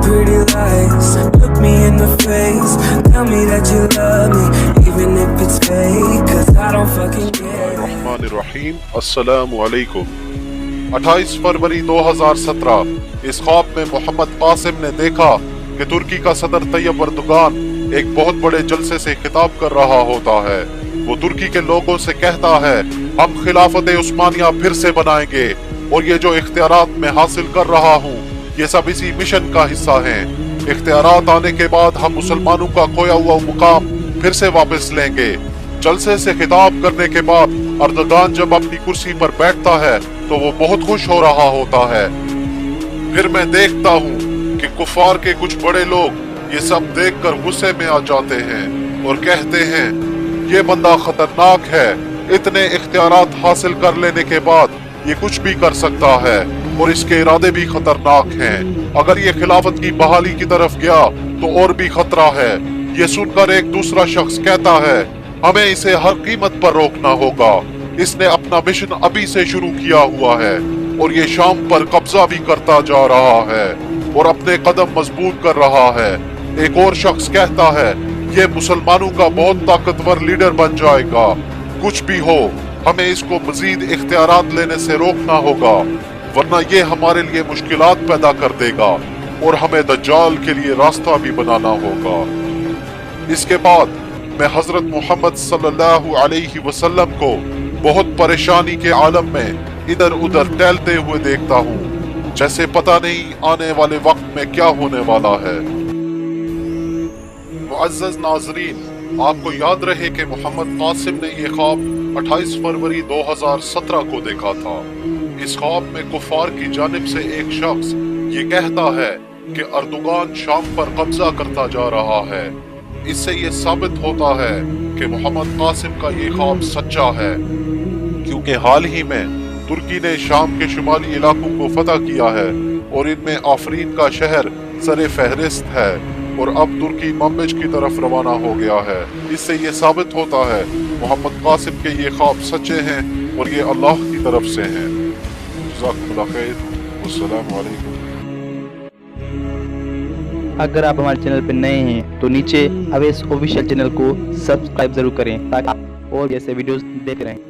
pretty lies. Look me in the face, tell me that you love me, even if it's fake, 'cause I don't fucking care. रहमानिर्रहीम, अस्सलामु अलैकुम। 28 फरवरी 2017 इस ख्वाब में मोहम्मद कासिम ने देखा कि तुर्की का सदर तैयब अर्दोगान एक बहुत बड़े जलसे से खिताब कर रहा होता है। वो तुर्की के लोगों से कहता है, हम खिलाफत उस्मानिया फिर से बनाएंगे और ये जो इख्तियारात मैं हासिल कर रहा हूँ ये सब इसी मिशन का हिस्सा हैं। इख्तियारात आने के बाद हम मुसलमानों का खोया हुआ मुकाम फिर से वापस लेंगे। जलसे से खिताब करने के बाद अर्दोगान जब अपनी कुर्सी पर बैठता है तो वो बहुत खुश हो रहा होता है। फिर मैं देखता हूँ कि कुफार के कुछ बड़े लोग ये सब देखकर गुस्से में आ जाते हैं और कहते हैं, ये बंदा खतरनाक है, इतने इख्तियारात हासिल कर लेने के बाद ये कुछ भी कर सकता है और इसके इरादे भी खतरनाक हैं। अगर ये खिलाफत की बहाली की तरफ गया तो और भी खतरा है। ये सुनकर एक दूसरा शख्स कहता है, हमें इसे हर कीमत पर रोकना होगा। इसने अपना मिशन अभी से शुरू किया हुआ है और ये शाम पर कब्जा भी करता जा रहा है और अपने कदम मजबूत कर रहा है। एक और शख्स कहता है, ये मुसलमानों का बहुत ताकतवर लीडर बन जाएगा। कुछ भी हो, हमें इसको मजीद इख्तियारात लेने से रोकना होगा, वरना ये हमारे लिए मुश्किलात पैदा कर देगा और हमें दज्जाल के लिए रास्ता भी बनाना होगा। इसके बाद मैं हजरत मोहम्मद सल्लल्लाहु अलैहि वसल्लम को बहुत परेशानी के आलम में इधर उधर टहलते हुए देखता हूँ, जैसे पता नहीं आने वाले वक्त में क्या होने वाला है। मुअज़्ज़ज़ नाज़रीन, आपको याद रहे कि मोहम्मद कासिम ने ये ख्वाब 28 फरवरी 2017 को देखा था। इस ख्वाब में कुफार की जानिब से एक शख्स ये कहता है कि अर्दोगान शाम पर कब्जा करता जा रहा है। इससे ये साबित होता है कि मोहम्मद कासिम का ये ख्वाब सच्चा है, क्योंकि हाल ही में तुर्की ने शाम के शुमाली इलाकों को फतह किया है और इनमें आफरीन का शहर सरे फहरिस्त है और अब तुर्की मंबिज की तरफ रवाना हो गया है। इससे ये साबित होता है मोहम्मद कासिम के ये ख्वाब सच्चे हैं और ये अल्लाह की तरफ से हैं। जज़ाकुमुल्लाह खैर, अस्सलामु अलैकुम। अगर आप हमारे चैनल पर नए हैं तो नीचे अवेश ऑफिशियल चैनल को सब्सक्राइब जरूर करें ताकि आप और ऐसे वीडियोस देख रहें।